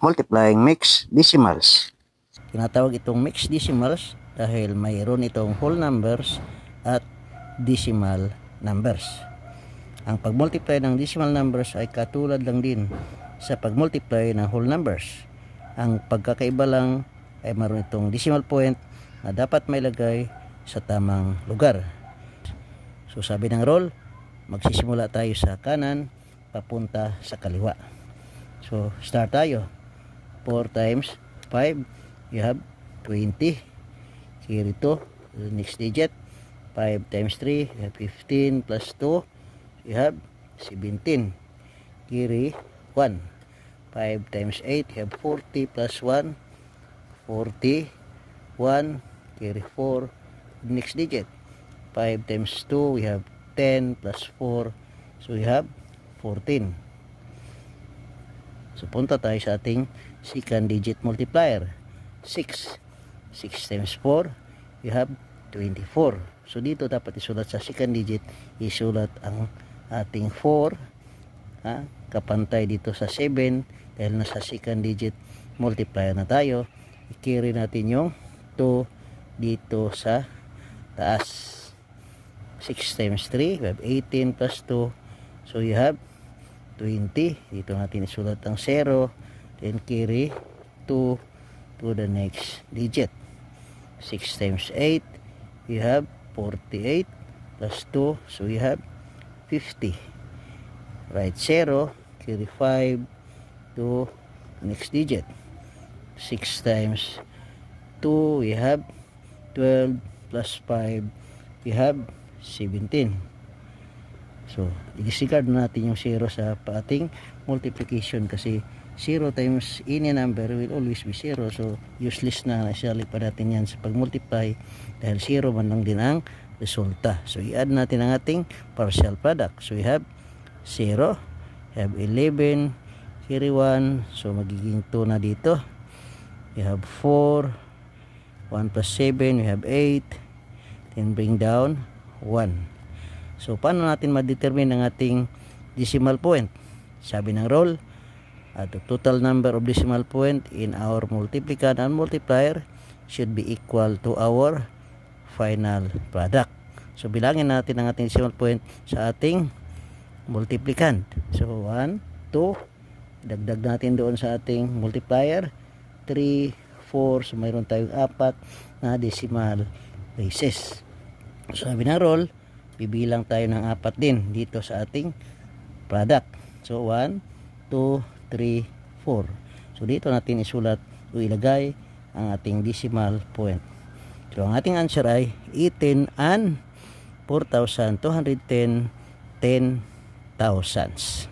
multiplying mixed decimals. Tinatawag itong mixed decimals dahil mayroon itong whole numbers at decimal numbers. Ang pag-multiply ng decimal numbers ay katulad lang din sa pag-multiply ng whole numbers. Ang pagkakaiba lang ay mayroon itong decimal point na dapat mailagay sa tamang lugar. So sabi ng rule, magsisimula tayo sa kanan papunta sa kaliwa. So start tayo. 4 times 5, you have 20. Carry 2, the next digit. 5 times 3, you have 15 plus 2, you have 17. Carry 1. 5 times 8, you have 40 plus 1, 41. Carry 4, the next digit. 5 times 2, we have 10 plus 4, so we have 14. So punta tayo sa ating second digit multiplier. 6 times 4, you have 24. So dito dapat isulat sa second digit, isulat ang ating 4, kapantay dito sa 7 dahil nasa second digit multiplier na tayo. I-carry natin yung 2 dito sa taas. 6 times 3, we have 18 plus 2, so you have 20. Dito natin isulat ang 0, then carry 2 to the next digit. 6 times 8, you have 48 plus 2, so you have 50. Write 0, carry 5 to next digit. 6 times 2, we have 12 plus 5, we have 17. So i-disregard natin yung 0 sa ating multiplication kasi 0 times any number will always be 0. So useless na isali pa natin yan sa pag-multiply dahil 0 man lang din ang resulta. So i-add natin ang ating partial product. So we have 0, we have 11, carry 1, so magiging 2 na dito. We have 4, 1 plus 7, we have 8, then bring down 1. So paano natin ma-determine ang ating decimal point? Sabi ng rule, the total number of decimal point in our multiplicand and multiplier should be equal to our final product. So bilangin natin ang ating decimal point sa ating multiplicand. So 1, 2, dagdag natin doon sa ating multiplier, 3, 4, so mayroon tayong 4 na decimal places. So sabi ng rule, bibilang tayo ng 4 din dito sa ating product. So 1, 2, 3, 4. So dito natin isulat o ilagay ang ating decimal point. So ang ating answer ay 18 and 4,210 10 thousandths.